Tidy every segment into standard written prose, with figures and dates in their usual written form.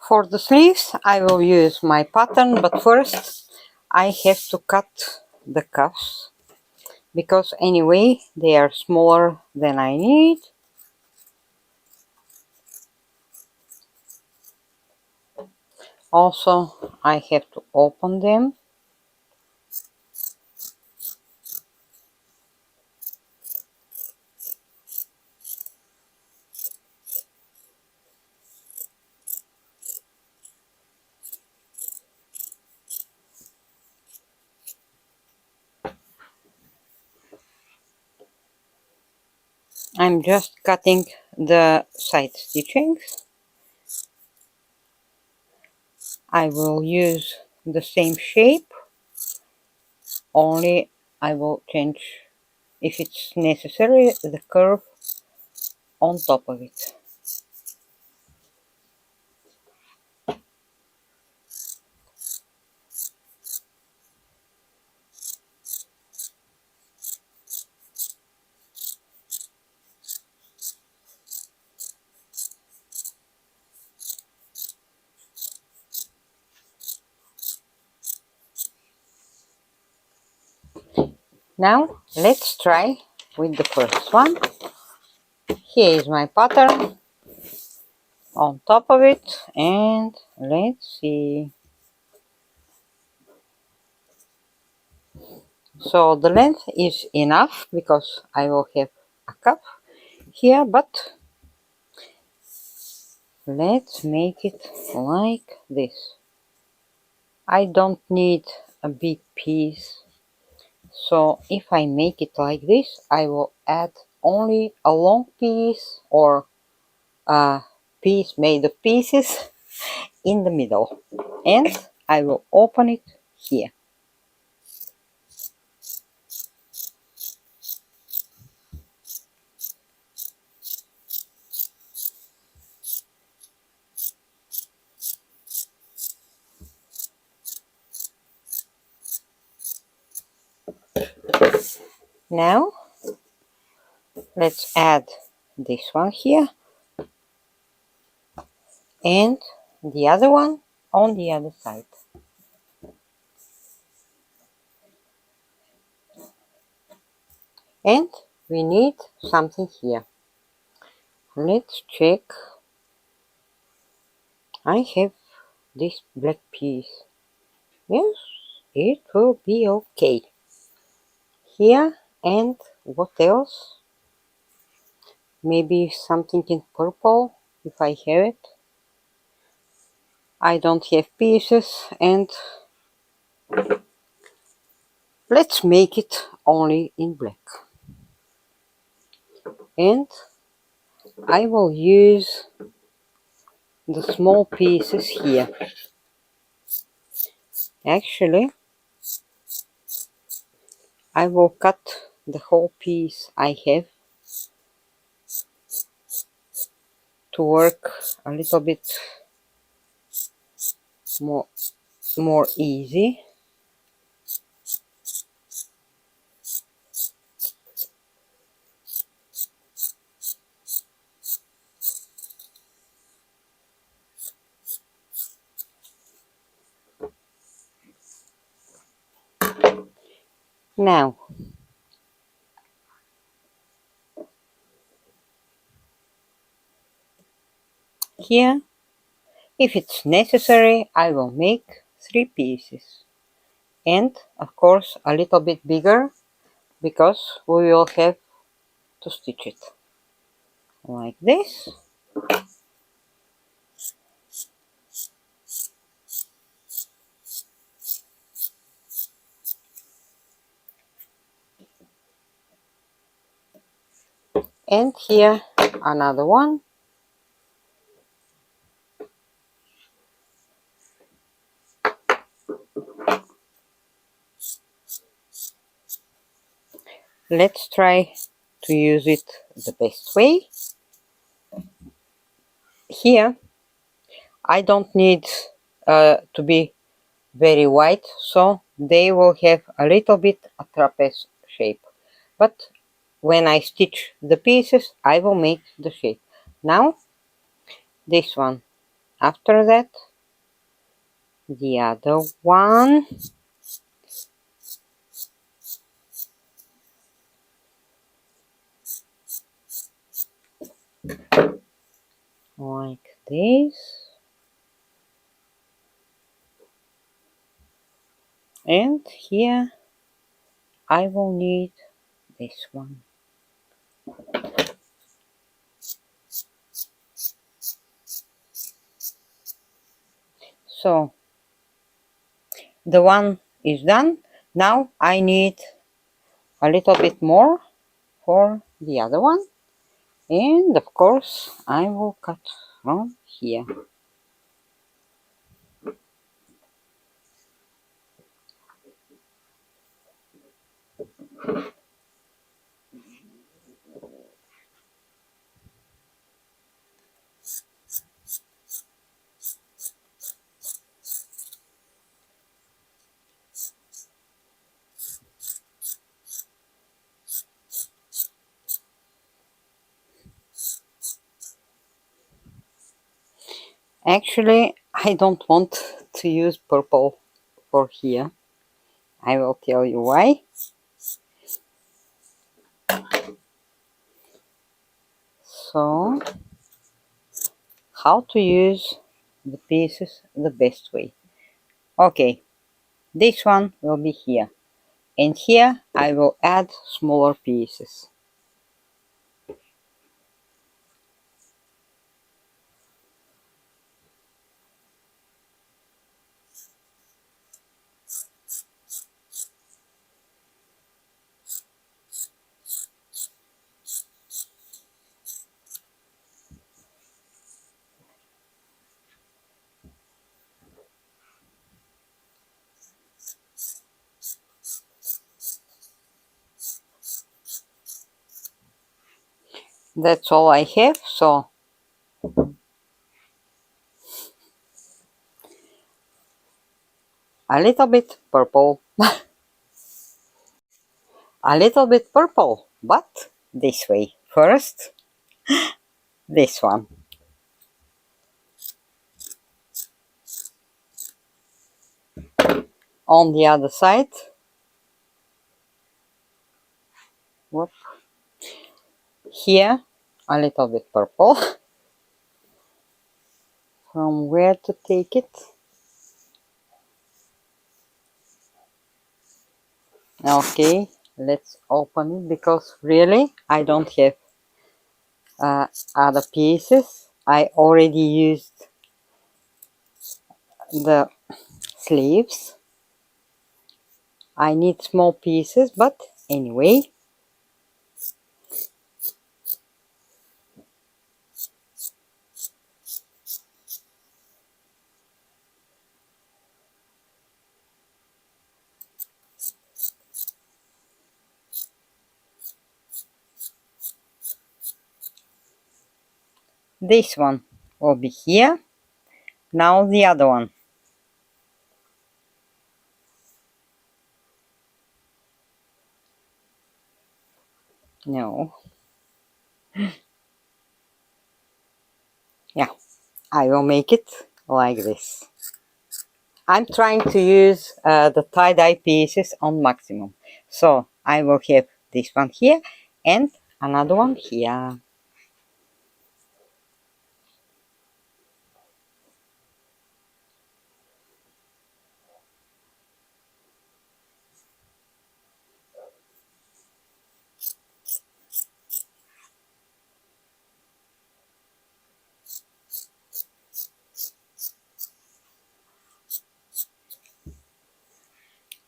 For the sleeves I will use my pattern, but first I have to cut the cuffs, because anyway they are smaller than I need. Also I have to open them. I'm just cutting the side stitchings. I will use the same shape, only I will change, if it's necessary, the curve on top of it. Now let's try with the first one. Here is my pattern on top of it, and let's see. So the length is enough because I will have a cuff here, but let's make it like this. I don't need a big piece, so if I make it like this, I will add only a long piece or a piece made of pieces in the middle, and I will open it here. Now let's add this one here and the other one on the other side. And we need something here. Let's check. I have this black piece. Yes, it will be okay. Here, and what else? Maybe something in purple, if I have it. I don't have pieces, and let's make it only in black. And I will use the small pieces here. Actually, I will cut the whole piece I have to work a little bit more easy. Now here, if it's necessary, I will make 3 pieces, and of course a little bit bigger because we will have to stitch it like this. And here another one. Let's try to use it the best way. Here I don't need to be very wide, so they will have a little bit a trapeze shape, but when I stitch the pieces I will make the shape. Now this one After that, the other one. Like this. And here I will need this one. So the one is done. Now I need a little bit more for the other one. And of course I will cut from here. Actually, I don't want to use purple for here. I will tell you why. So, how to use the pieces the best way. Okay, this one will be here. And here I will add smaller pieces. That's all I have, so a little bit purple. A little bit purple, but this way. First, this one. On the other side, whoop, here a little bit purple. From where to take it? Okay, let's open it because really I don't have other pieces. I already used the sleeves. I need small pieces, but anyway. This one will be here. Now the other one. No. Yeah, I will make it like this. I'm trying to use the tie-dye pieces on maximum. So I will have this one here and another one here.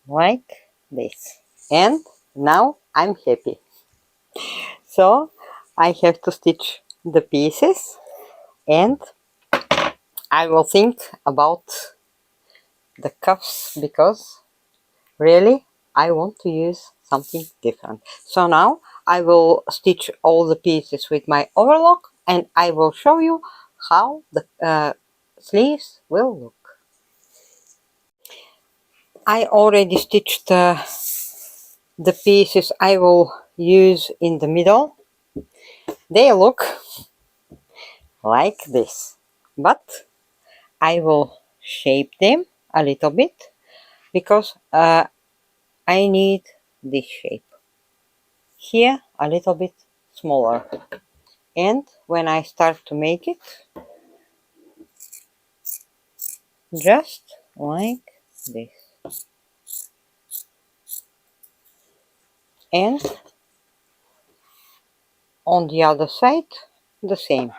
Like this. And now I'm happy. So I have to stitch the pieces and I will think about the cuffs because really I want to use something different. So now I will stitch all the pieces with my overlock and I will show you how the sleeves will look. I already stitched the pieces I will use in the middle. They look like this, but I will shape them a little bit because I need this shape. Here a little bit smaller. And when I start to make it, just like this. And on the other side, the same.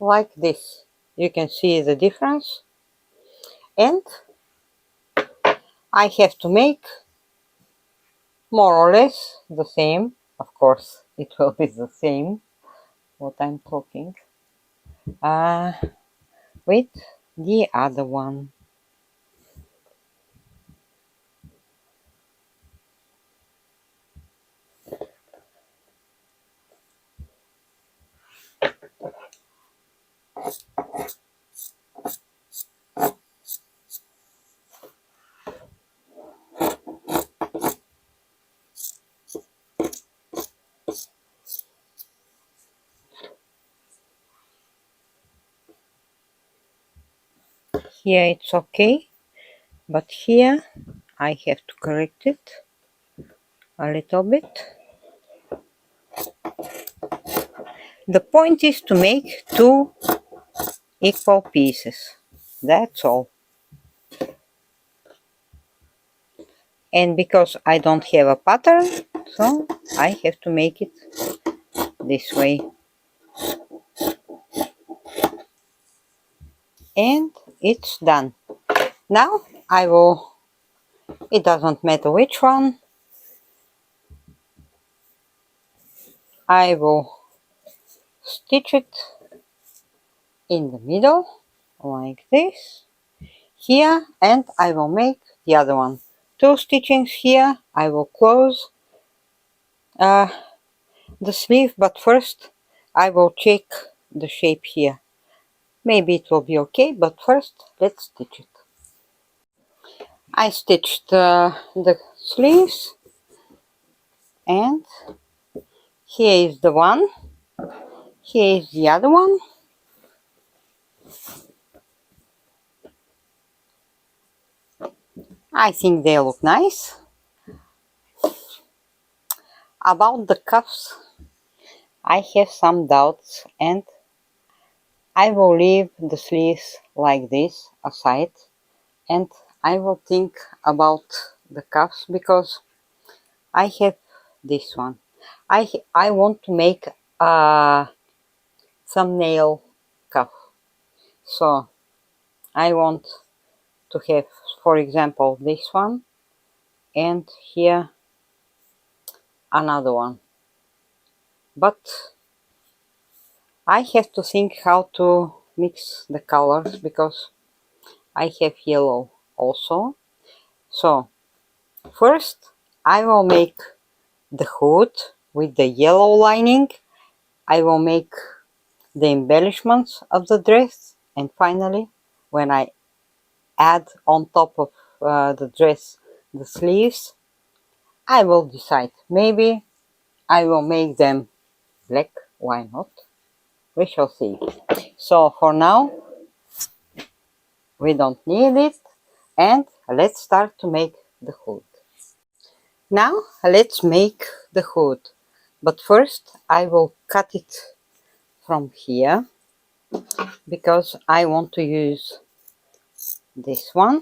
Like this. You can see the difference. And I have to make more or less the same. Of course, it will be the same what I'm talking. With the other one. Here it's okay, but here I have to correct it a little bit. The point is to make 2 equal pieces. That's all. And because I don't have a pattern, so I have to make it this way. And it's done. Now I will, it doesn't matter which one, I will stitch it in the middle like this here, and I will make the other one. 2 stitchings here. I will close the sleeve, but first I will check the shape here. Maybe it will be okay, but first let's stitch it. I stitched the sleeves, and here is the one, here is the other one. I think they look nice. About the cuffs, I have some doubts, and I will leave the sleeves like this aside, and I will think about the cuffs because I have this one. I want to make a thumbnail cuff, so I want to have, for example, this one, and here another one. But I have to think how to mix the colors because I have yellow also. So first I will make the hood with the yellow lining. I will make the embellishments of the dress, and finally when I add on top of the dress the sleeves, I will decide. Maybe I will make them black, why not? We shall see. So for now we don't need it, and let's start to make the hood. Now let's make the hood, but first I will cut it from here because I want to use this one.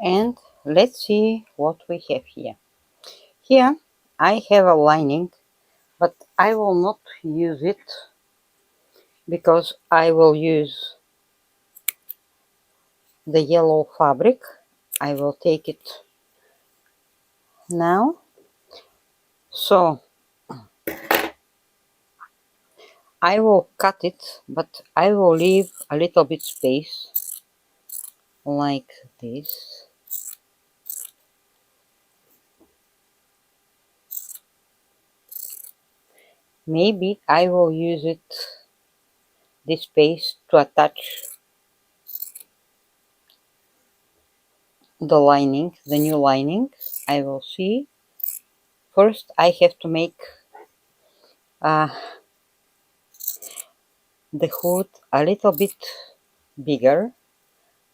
And let's see what we have here. Here I have a lining, but I will not use it because I will use the yellow fabric. I will take it now. So I will cut it, but I will leave a little bit space like this. Maybe I will use this space to attach the lining, the new lining. I will see. First I have to make the hood a little bit bigger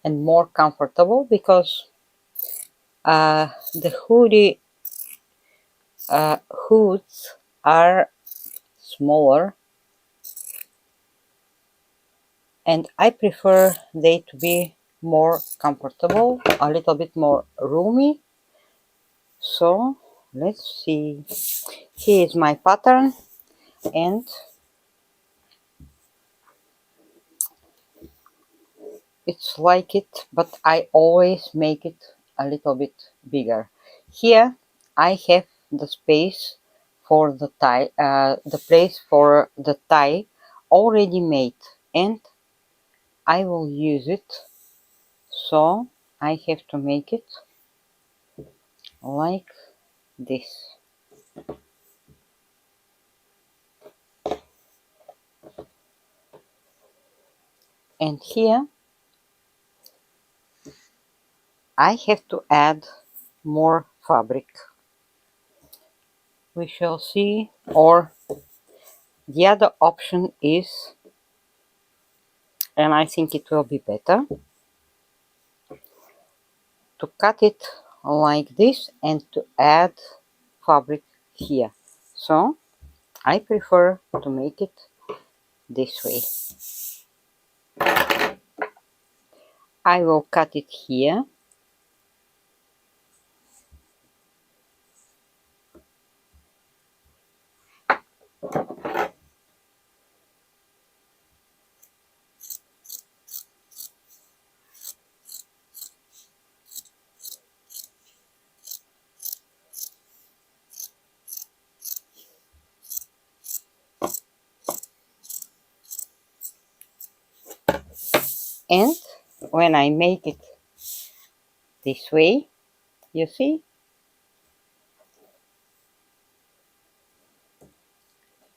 and more comfortable, because the hoods are smaller and I prefer they to be more comfortable, a little bit more roomy. So let's see. Here is my pattern, and it's like it, but I always make it a little bit bigger. Here I have the space for the tie, the place for the tie already made, and I will use it. So I have to make it like this. And here I have to add more fabric. We shall see, or the other option is, and I think it will be better, to cut it like this and to add fabric here. So I prefer to make it this way. I will cut it here, and when I make it this way, you see,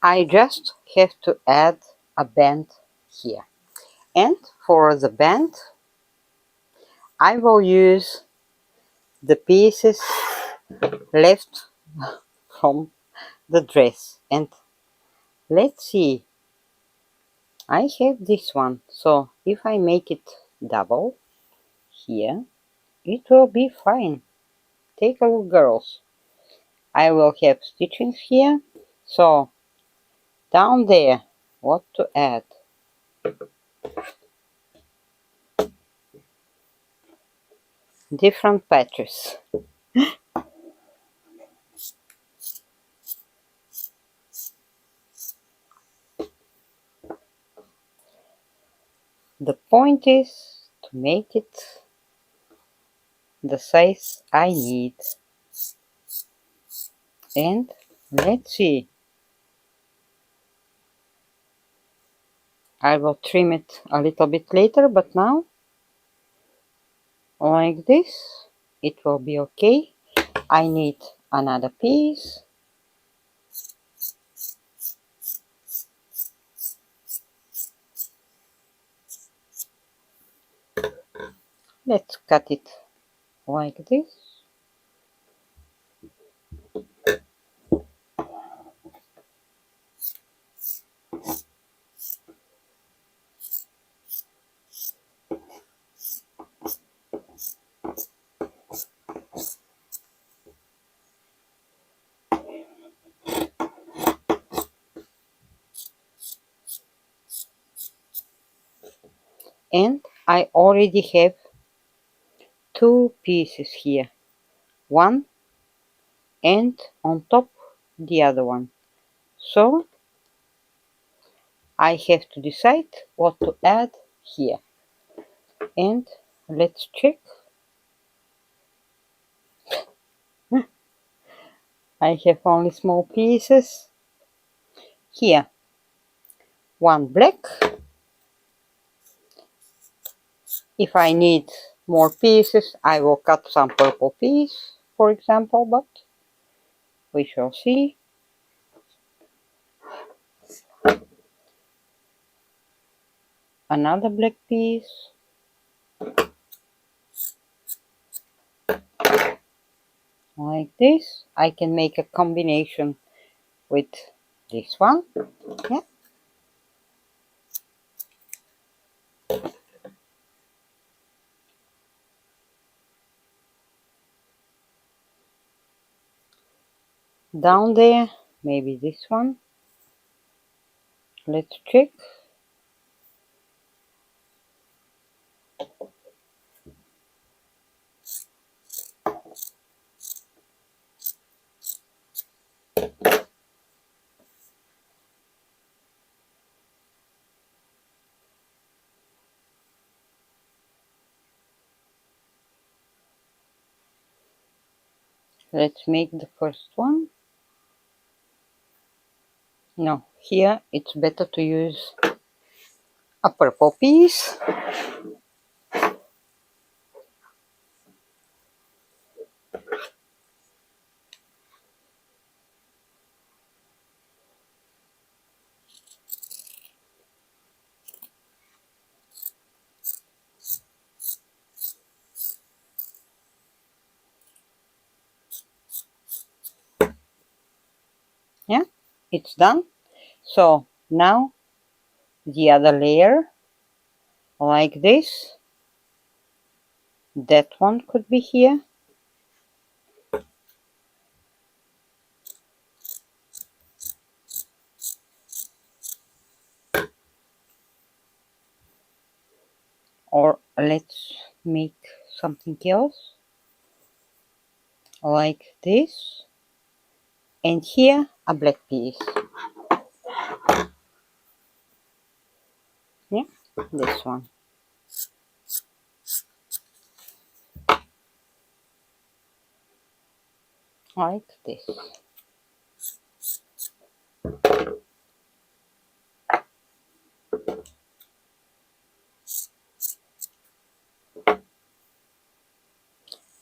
I just have to add a band here. And for the band, I will use the pieces left from the dress. And let's see, I have this one. So if I make it double here, it will be fine. Take a look, girls. I will have stitchings here. So down there, what to add? Different patches. The point is to make it the size I need. And let's see. I will trim it a little bit later, but now, like this, it will be okay. I need another piece. Let's cut it like this. And I already have two pieces here, one and on top the other one. So I have to decide what to add here. And let's check. I have only small pieces. Here, one black. If I need more pieces, I will cut some purple piece, for example, but we shall see. Another black piece. Like this. I can make a combination with this one. Yeah. Down there, maybe this one. Let's check. Let's make the first one. No, here it's better to use a purple piece. Yeah, it's done. So now the other layer, like this. That one could be here. Or let's make something else. Like this. And here a black piece. Yeah, this one. Like this.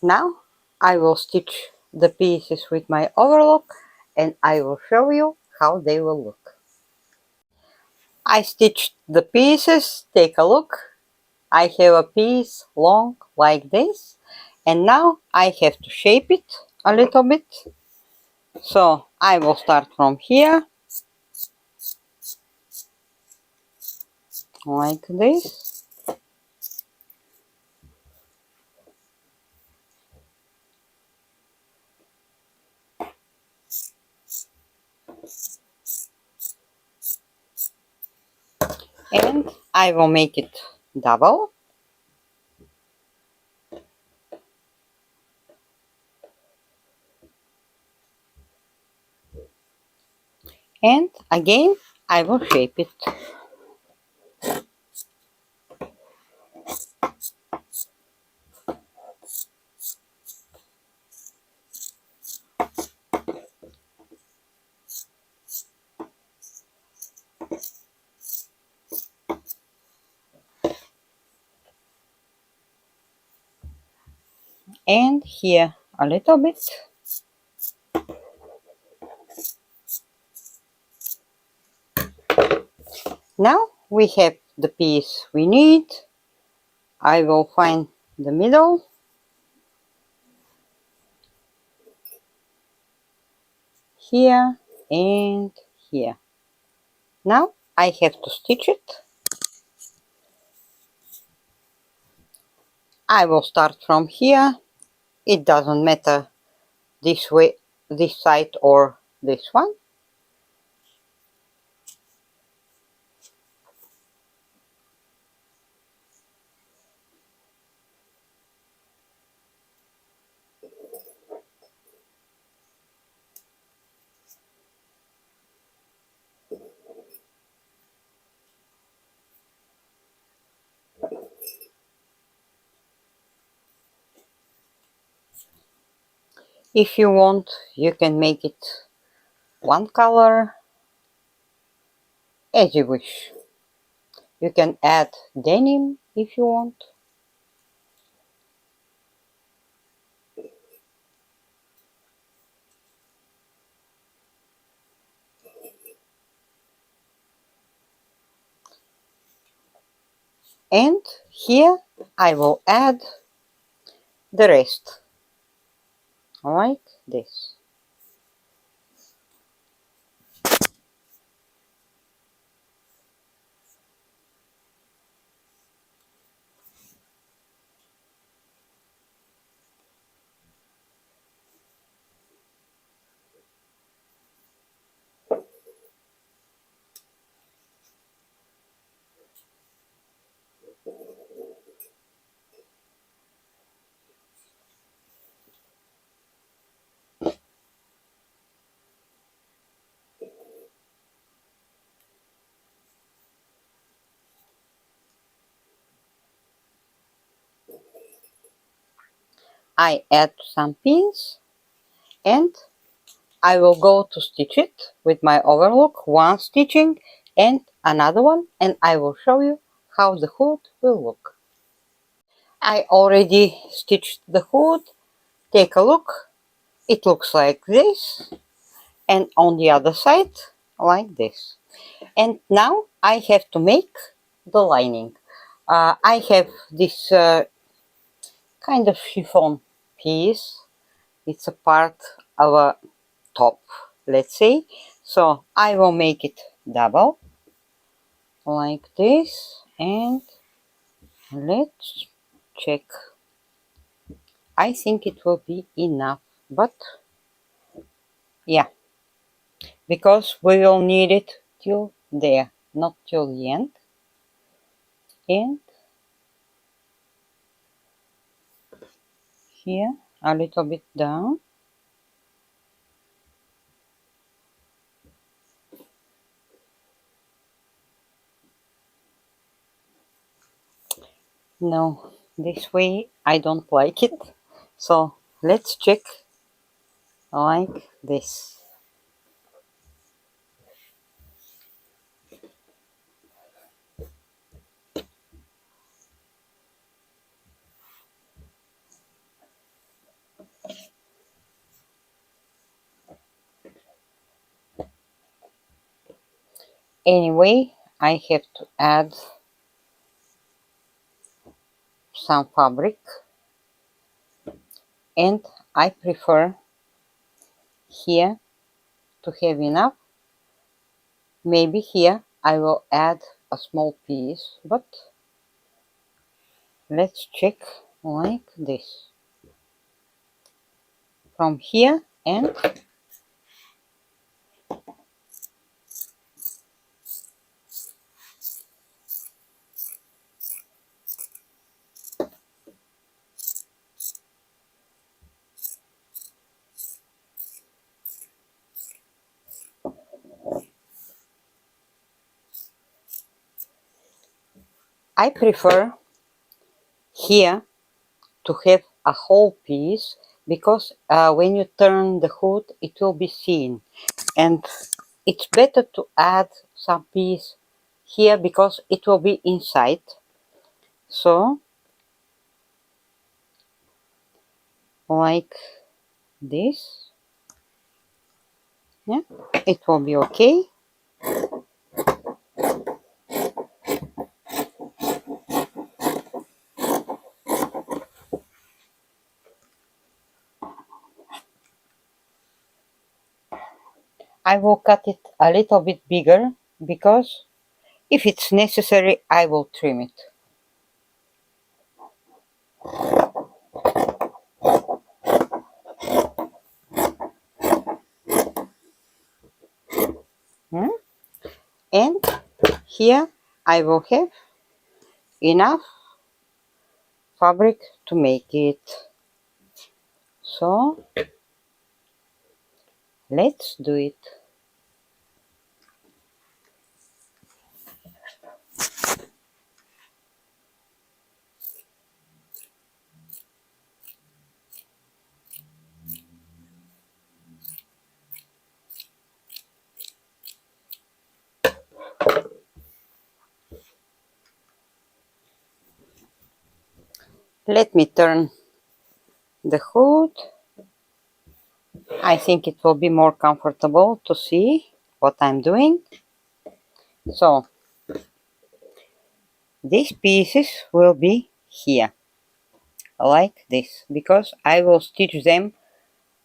Now I will stitch the pieces with my overlock and I will show you how they will look. I stitched the pieces, take a look. I have a piece long like this and now I have to shape it a little bit. So I will start from here, like this. And I will make it double. And again, I will shape it. And here a little bit. Now we have the piece we need. I will find the middle. Here and here. Now I have to stitch it. I will start from here. It doesn't matter this way, this side or this one. If you want, you can make it one color, as you wish. You can add denim if you want. And here I will add the rest, like this. I add some pins and I will go to stitch it with my overlock, one stitching and another one, and I will show you how the hood will look. I already stitched the hood. Take a look. It looks like this, and on the other side like this. And now I have to make the lining. I have this kind of chiffon piece. It's a part of a top, let's say. So I will make it double like this, and let's check. I think it will be enough, but yeah, because we will need it till there, not till the end. And here a little bit down. No, this way I don't like it. So let's check like this. Anyway, I have to add some fabric, and I prefer here to have enough. Maybe here I will add a small piece, but let's check like this. From here, and I prefer here to have a whole piece, because when you turn the hood it will be seen, and it's better to add some piece here because it will be inside. So like this, yeah, it will be okay. I will cut it a little bit bigger because if it's necessary I will trim it. Hmm? And here I will have enough fabric to make it. So let's do it. Let me turn the hood. I think it will be more comfortable to see what I'm doing. So these pieces will be here, like this, because I will stitch them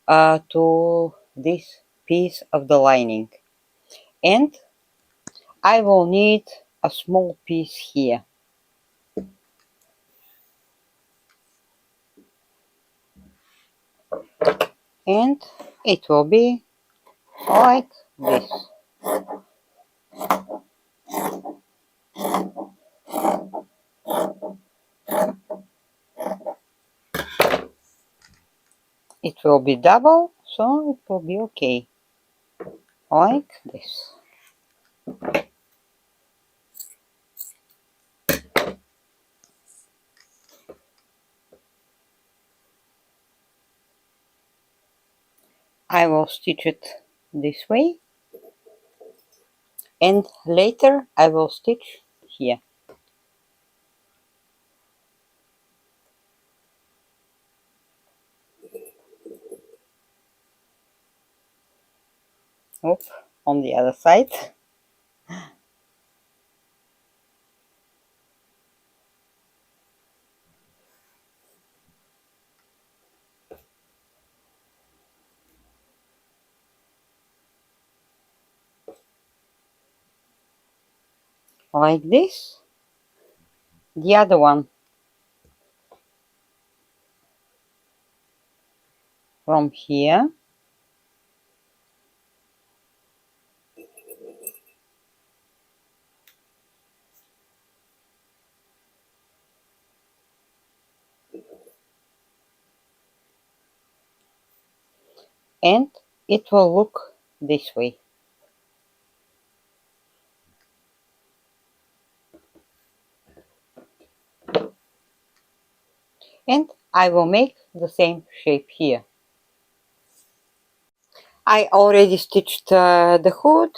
to this piece of the lining, and I will need a small piece here, and it will be like this. It will be double, so it will be okay, like this. I will stitch it this way, and later I will stitch here. Oop, on the other side. Like this. The other one from here. And it will look this way. And I will make the same shape here. I already stitched the hood.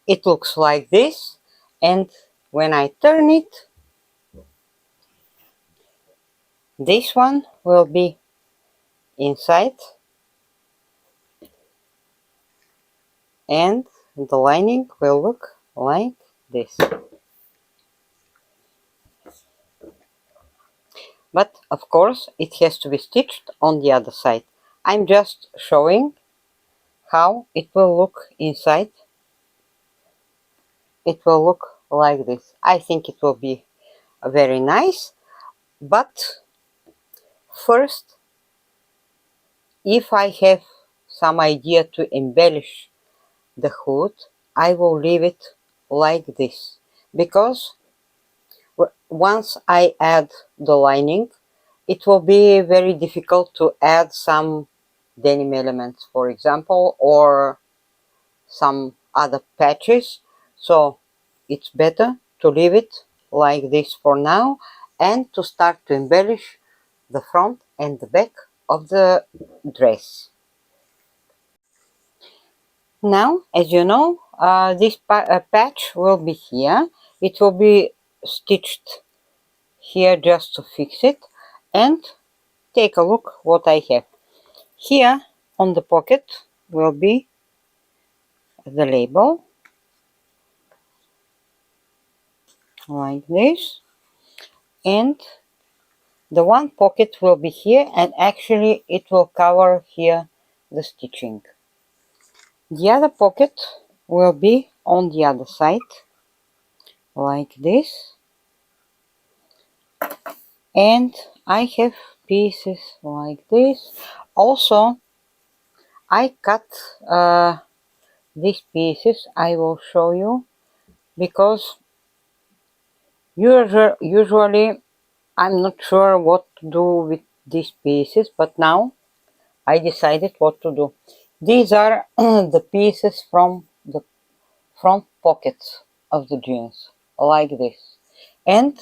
It looks like this, and when I turn it, this one will be inside, and the lining will look like this. But of course it has to be stitched on the other side. I'm just showing how it will look inside. It will look like this. I think it will be very nice, but first, if I have some idea to embellish the hood, I will leave it like this, because once I add the lining, it will be very difficult to add some denim elements, for example, or some other patches. So it's better to leave it like this for now, and to start to embellish the front and the back of the dress. Now, as you know, this patch will be here. It will be stitched here just to fix it. And take a look what I have. Here on the pocket will be the label, like this. And the one pocket will be here, and actually it will cover here the stitching. The other pocket will be on the other side, like this. And I have pieces like this. Also, I cut these pieces. I will show you, because usually I'm not sure what to do with these pieces, but now I decided what to do. These are the pieces from the front pockets of the jeans, like this. And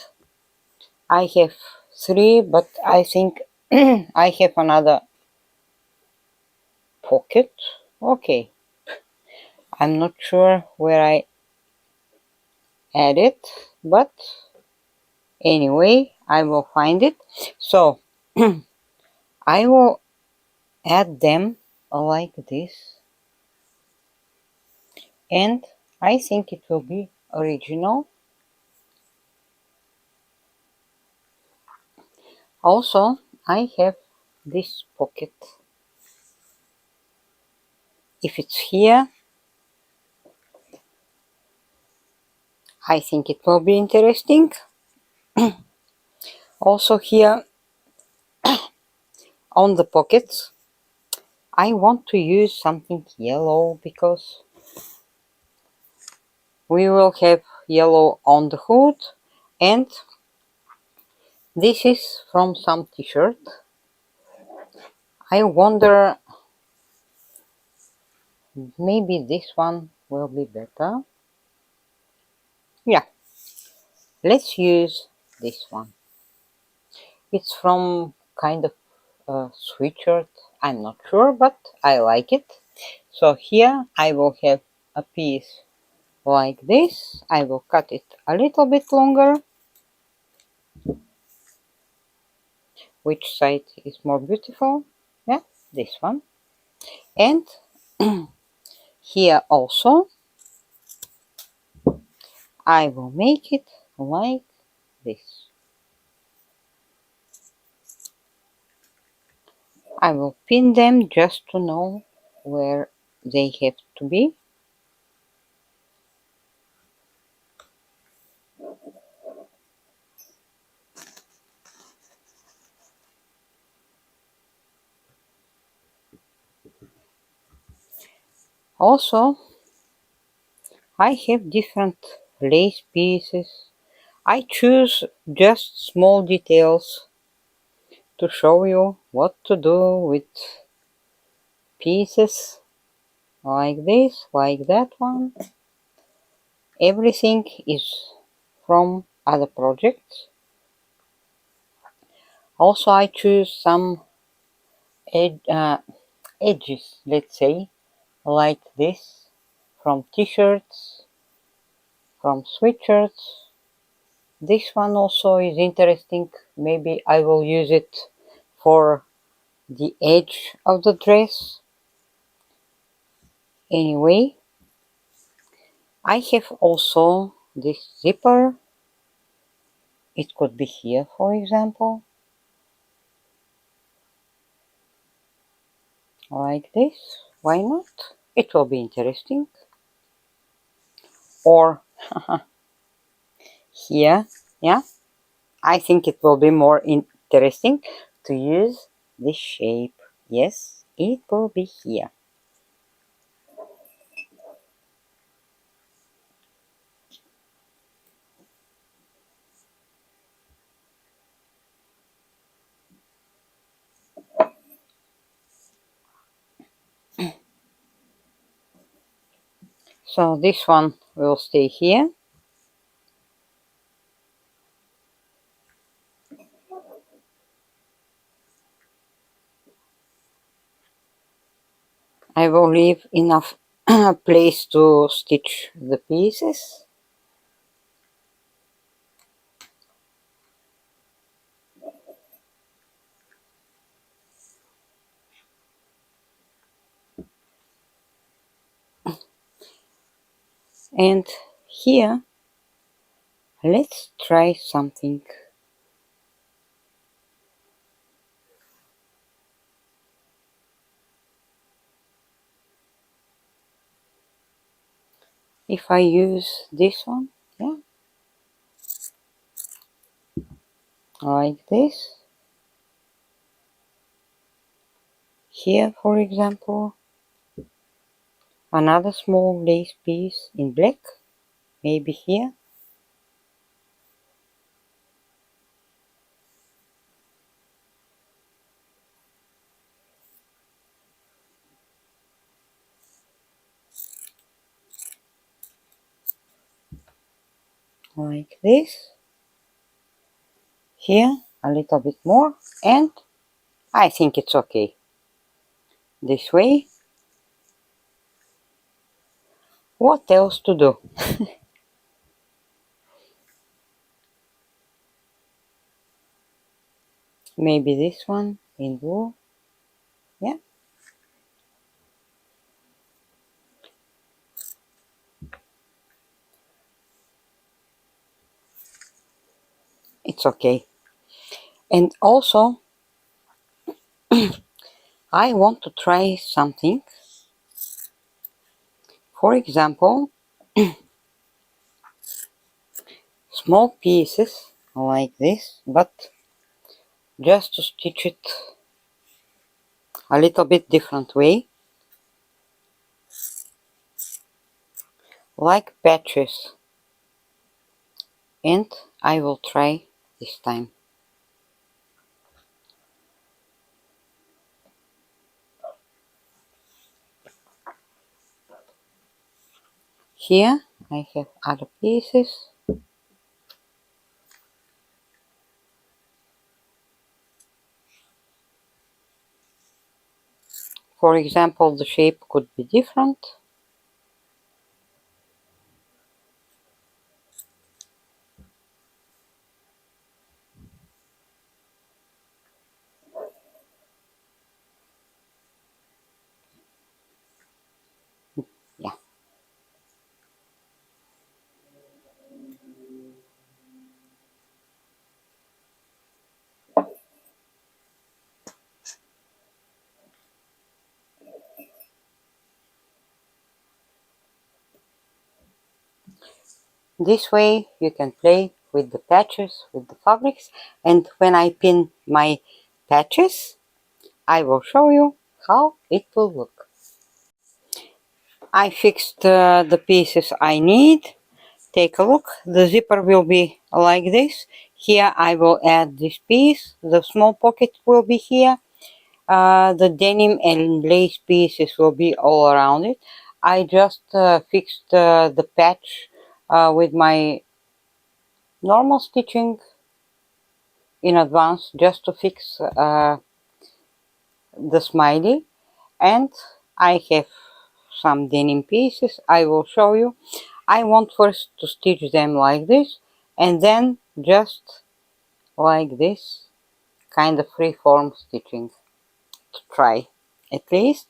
I have three, but I think I have another pocket. Okay, I'm not sure where I add it, but Anyway, I will find it. So I will add them like this, and I think it will be original. Also, I have this pocket. If it's here, I think it will be interesting. Also here on the pockets, I want to use something yellow because we will have yellow on the hood, and this is from some t-shirt. I wonder, maybe this one will be better. Yeah, let's use this one. It's from kind of a sweatshirt. I'm not sure, but I like it. So here I will have a piece like this. I will cut it a little bit longer. Which side is more beautiful? Yeah, this one. And here also I will make it like this. I will pin them just to know where they have to be. Also, I have different lace pieces. I choose just small details to show you what to do with pieces like this, like that one. Everything is from other projects. Also, I choose some edges, let's say, like this, from t-shirts, from sweatshirts. This one also is interesting. Maybe I will use it for the edge of the dress. Anyway, I have also this zipper. It could be here, for example, like this. Why not? It will be interesting. Or here, yeah, I think it will be more interesting to use this shape. Yes, it will be here. So this one will stay here. I will leave enough place to stitch the pieces. And here, let's try something. If I use this one, yeah, like this. Here, for example, another small lace piece in black, maybe here. Like this. Here, a little bit more, and I think it's okay. This way. What else to do? Maybe this one in blue. Yeah. It's okay. And also, I want to try something. For example, small pieces like this, but just to stitch it a little bit different way, like patches. And I will try this time. Here I have other pieces. For example, the shape could be different. Yeah. This way you can play with the patches, with the fabrics, and when I pin my patches, I will show you how it will look. I fixed the pieces I need. Take a look. The zipper will be like this. Here I will add this piece. The small pocket will be here. The denim and lace pieces will be all around it. I just fixed the patch with my normal stitching in advance, just to fix the smiley. And I have some denim pieces. I will show you. I want first to stitch them like this, and then just like this, kind of free-form stitching, to try at least.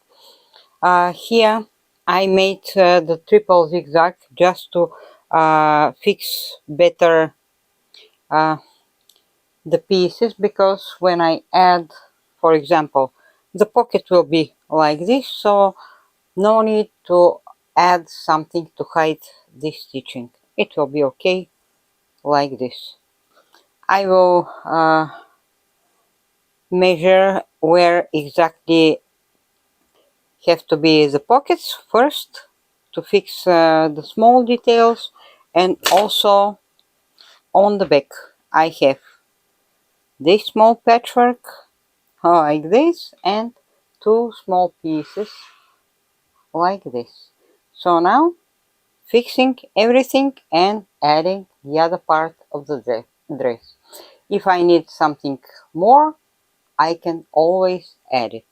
Here I made the triple zigzag just to fix better the pieces, because when I add, for example, the pocket will be like this, so no need to add something to hide this stitching. It will be okay like this. I will measure where exactly have to be the pockets first to fix the small details, and also on the back I have this small patchwork like this, and two small pieces like this. So now fixing everything and adding the other part of the dress. If I need something more, I can always add it.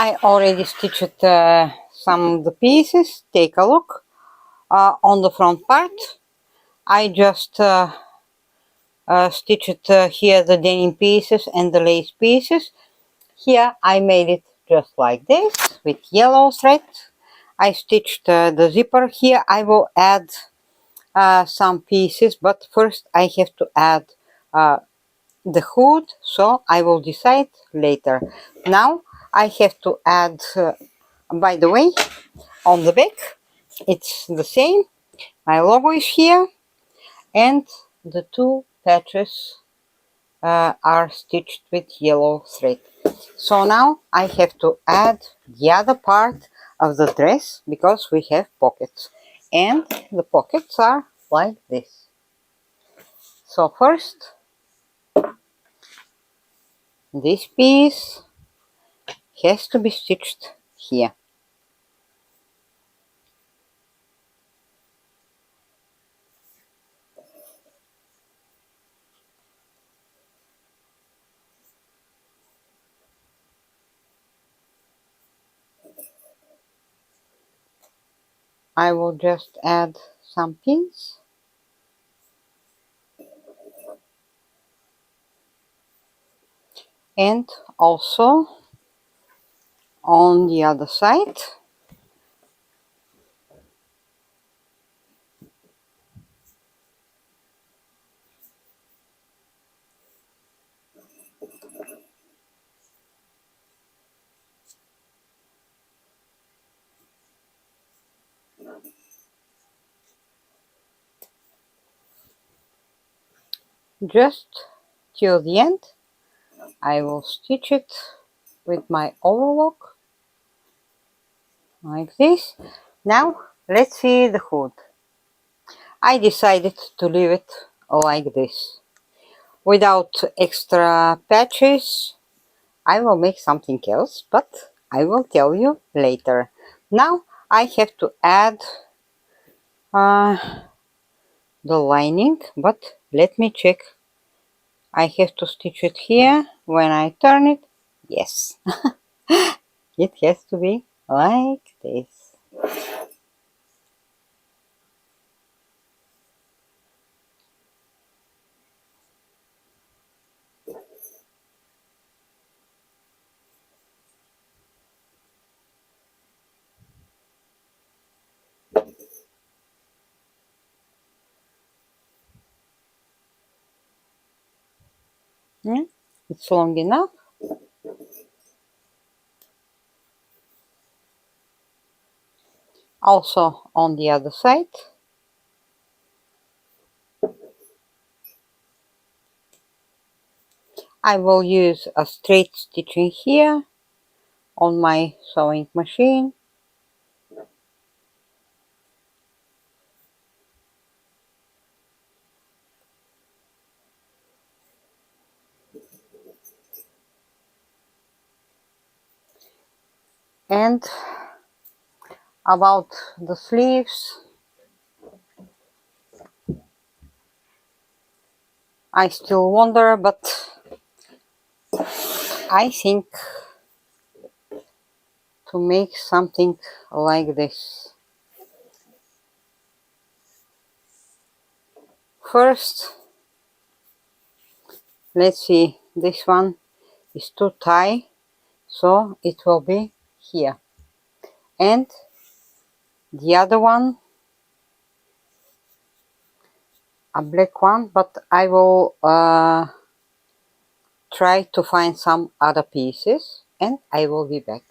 I already stitched some of the pieces. Take a look. On the front part, I just stitched here the denim pieces and the lace pieces. Here I made it just like this with yellow thread. I stitched the zipper. Here I will add some pieces, but first I have to add the hood, so I will decide later. Now I have to add, by the way, on the back it's the same. My logo is here and the two patches are stitched with yellow thread. So now I have to add the other part of the dress because we have pockets, and the pockets are like this. So first, this piece has to be stitched here. I will just add some pins. And also on the other side, just till the end, I will stitch it with my overlock like this. Now let's see the hood. I decided to leave it like this without extra patches. I will make something else, but I will tell you later. Now I have to add the lining, but let me check. I have to stitch it here. When I turn it, yes, it has to be like this. Yeah, it's long enough. Also on the other side. I will use a straight stitching here on my sewing machine. And about the sleeves, I still wonder, but I think to make something like this. First, let's see, this one is too tight, so it will be here. And the other one, a black one, but I will try to find some other pieces and I will be back.